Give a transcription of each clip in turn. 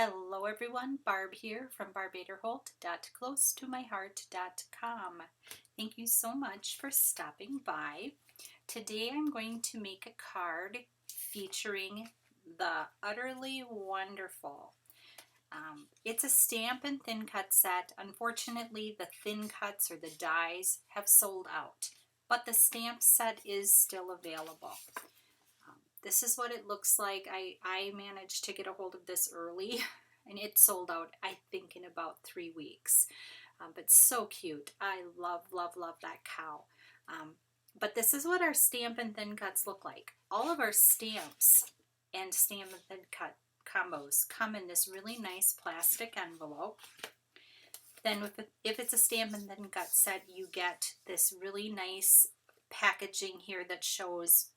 Hello everyone, Barb here from barbaderholt.closetomyheart.com. Thank you so much for stopping by. Today I'm going to make a card featuring the Udderly Wonderful. It's a stamp and thin cut set. Unfortunately, the thin cuts or the dies have sold out, but the stamp set is still available. This is what it looks like. I managed to get a hold of this early and it sold out, I think, in about 3 weeks. But so cute. I love, love, love that cow. But this is what our stamp and thin cuts look like. All of our stamps and stamp and thin cut combos come in this really nice plastic envelope. Then if it's a stamp and thin cut set, you get this really nice packaging here that shows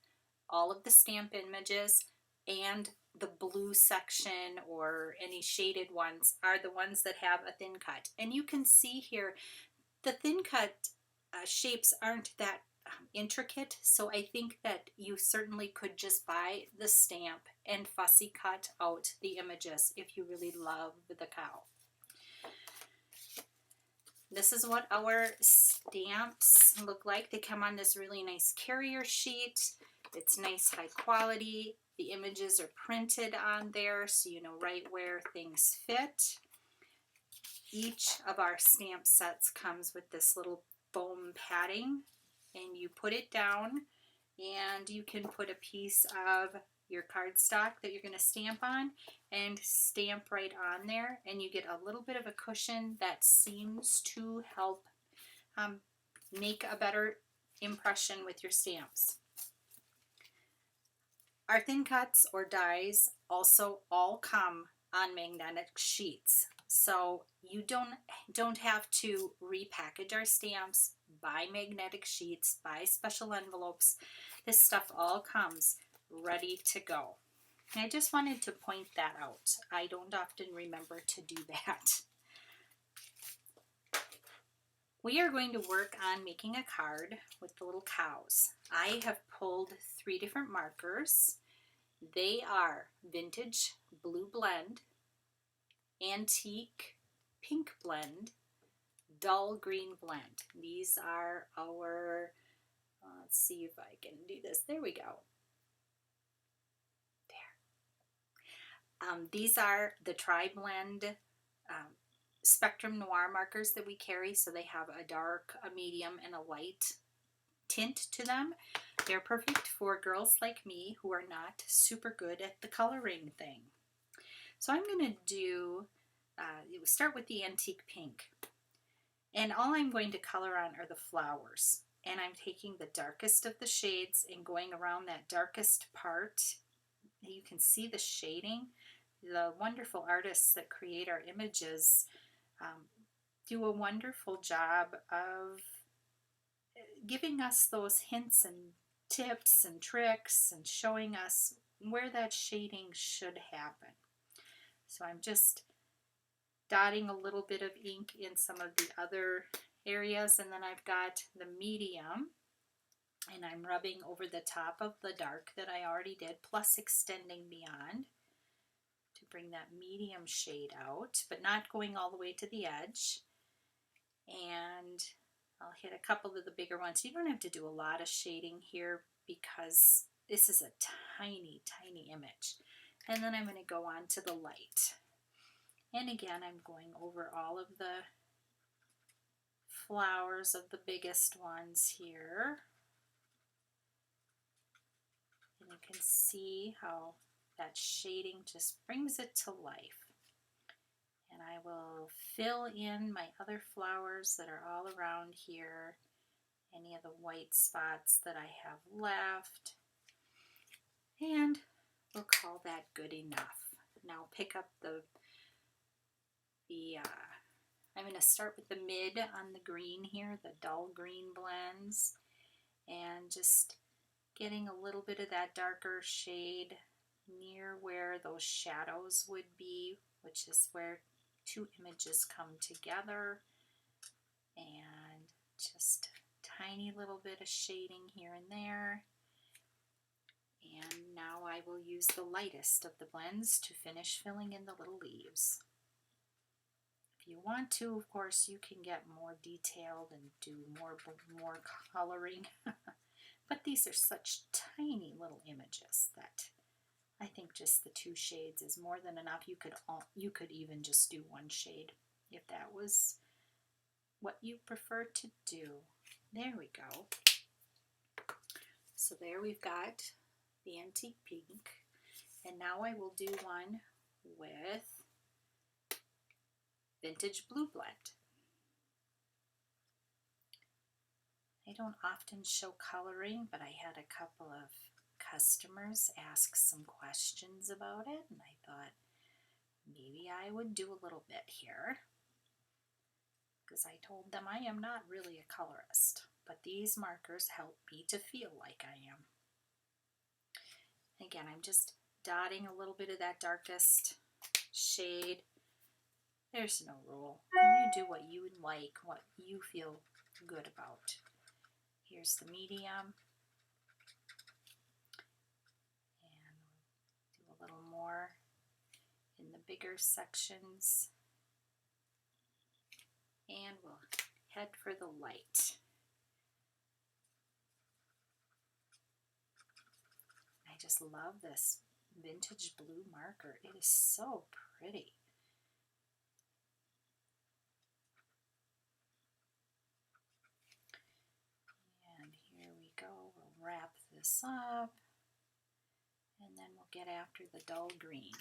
all of the stamp images, and the blue section or any shaded ones are the ones that have a thin cut. And you can see here the thin cut shapes aren't that intricate, so I think that you certainly could just buy the stamp and fussy cut out the images if you really love the cow. This is what our stamps look like. They come on this really nice carrier sheet. It's nice, high quality. The images are printed on there so you know right where things fit. Each of our stamp sets comes with this little foam padding, and you put it down and you can put a piece of your cardstock that you're going to stamp on and stamp right on there, and you get a little bit of a cushion that seems to help make a better impression with your stamps. Our thin cuts or dies also all come on magnetic sheets, so you don't have to repackage our stamps, buy magnetic sheets, buy special envelopes. This stuff all comes ready to go. And I just wanted to point that out. I don't often remember to do that. We are going to work on making a card with the little cows. I have pulled 3 different markers. They are Vintage Blue Blend, Antique Pink Blend, Dull Green Blend. These are our, let's see if I can do this. There we go. There. These are the Tri-Blend Spectrum Noir markers that we carry, so they have a dark, a medium, and a light tint to them. They're perfect for girls like me who are not super good at the coloring thing. So I'm going to do, start with the Antique Pink. And all I'm going to color on are the flowers. And I'm taking the darkest of the shades and going around that darkest part. You can see the shading. The wonderful artists that create our images do a wonderful job of giving us those hints and tips and tricks and showing us where that shading should happen. So I'm just dotting a little bit of ink in some of the other areas, and then I've got the medium, and I'm rubbing over the top of the dark that I already did, plus extending beyond to bring that medium shade out, but not going all the way to the edge. And I'll hit a couple of the bigger ones. You don't have to do a lot of shading here because this is a tiny, tiny image. And then I'm going to go on to the light. And again, I'm going over all of the flowers of the biggest ones here. And you can see how that shading just brings it to life. And I will fill in my other flowers that are all around here, any of the white spots that I have left, and we'll call that good enough. Now pick up I'm going to start with the mid on the green here, the dull green blends, and just getting a little bit of that darker shade near where those shadows would be, which is where 2 images come together, and just tiny little bit of shading here and there. And now I will use the lightest of the blends to finish filling in the little leaves. If you want to, of course, you can get more detailed and do more coloring. But these are such tiny little images that I think just the 2 shades is more than enough. You could even just do 1 shade if that was what you prefer to do. There we go. So there we've got the antique pink, and now I will do one with vintage blue blend. I don't often show coloring, but I had a couple of customers ask some questions about it, and I thought maybe I would do a little bit here, because I told them I am not really a colorist, but these markers help me to feel like I am. Again, I'm just dotting a little bit of that darkest shade. There's no rule. You do what you like, what you feel good about. Here's the medium. And do a little more in the bigger sections. And we'll head for the light. I just love this vintage blue marker. It is so pretty. And here we go. We'll wrap this up, and then we'll get after the dull green.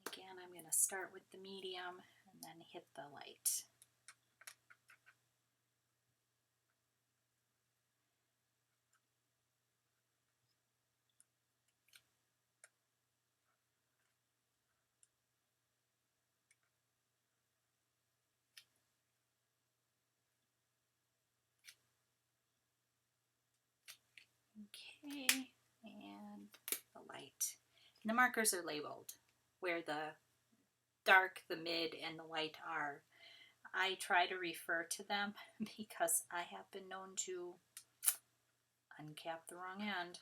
Again, I'm going to start with the medium and then hit the light. Okay, and the light. And the markers are labeled where the dark, the mid, and the light are. I try to refer to them because I have been known to uncap the wrong end.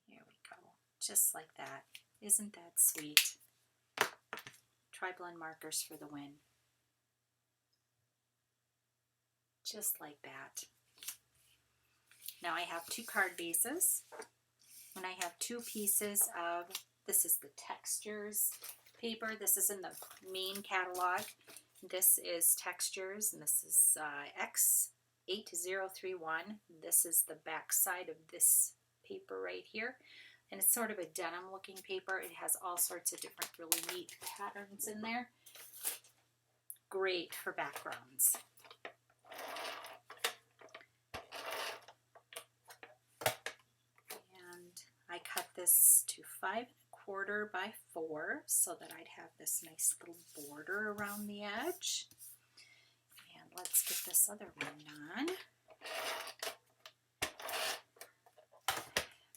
Here we go, just like that. Isn't that sweet? Tri-blend markers for the win. Just like that. Now I have 2 card bases, and I have 2 pieces of, this is the textures paper. This is in the main catalog. This is textures, and this is X8031. This is the back side of this paper right here, and it's sort of a denim looking paper. It has all sorts of different really neat patterns in there. Great for backgrounds. I cut this to 5¼ by 4 so that I'd have this nice little border around the edge. And let's get this other one done.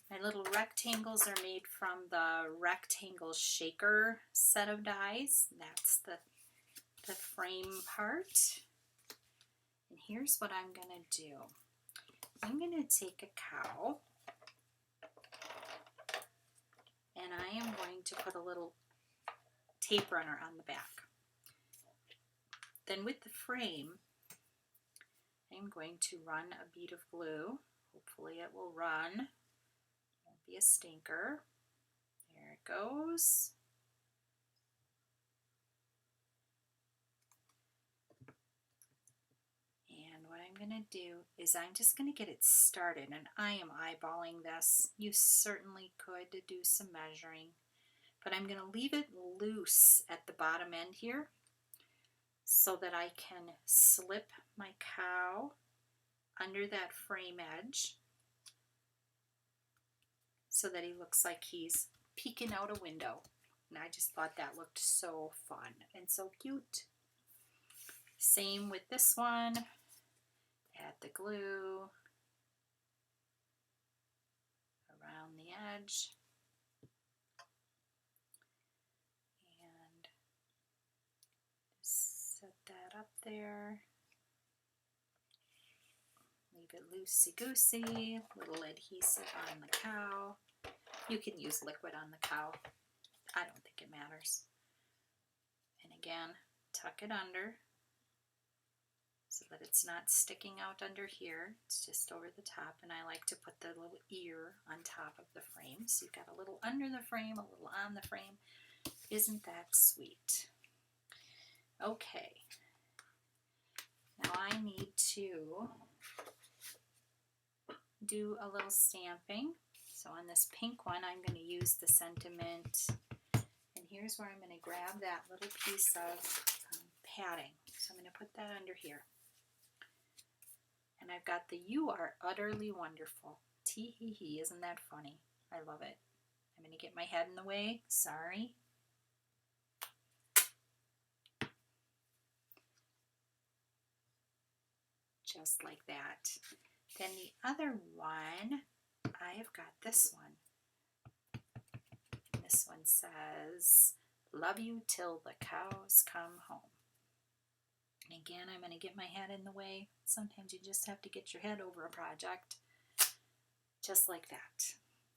My little rectangles are made from the rectangle shaker set of dies. That's the frame part. And here's what I'm going to do. I'm going to take a cow, and I am going to put a little tape runner on the back. Then with the frame, I'm going to run a bead of glue. Hopefully it will run. Won't be a stinker. There it goes. And what I'm going to do is I'm just going to get it started, and I am eyeballing this. You certainly could do some measuring, but I'm going to leave it loose at the bottom end here so that I can slip my cow under that frame edge so that he looks like he's peeking out a window. And I just thought that looked so fun and so cute. Same with this one. Add the glue around the edge. And set that up there. Leave it loosey-goosey, little adhesive on the cow. You can use liquid on the cow. I don't think it matters. And again, tuck it under so that it's not sticking out under here. It's just over the top, and I like to put the little ear on top of the frame. So you've got a little under the frame, a little on the frame. Isn't that sweet? Okay. Now I need to do a little stamping. So on this pink one, I'm going to use the sentiment, and here's where I'm going to grab that little piece of padding. So I'm going to put that under here. And I've got the "You are utterly wonderful." Tee-hee-hee, isn't that funny? I love it. I'm going to get my head in the way. Sorry. Just like that. Then the other one, I have got this one. This one says, "Love you till the cows come home." And again, I'm going to get my head in the way. Sometimes you just have to get your head over a project. Just like that.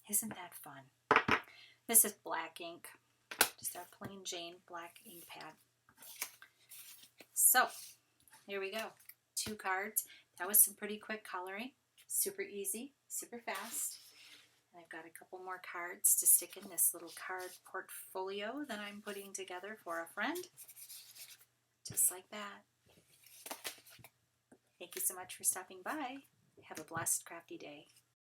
Isn't that fun? This is black ink. Just our plain Jane black ink pad. So, here we go. 2 cards. That was some pretty quick coloring. Super easy, super fast. And I've got a couple more cards to stick in this little card portfolio that I'm putting together for a friend. Just like that. Thank you so much for stopping by. Have a blessed, crafty day.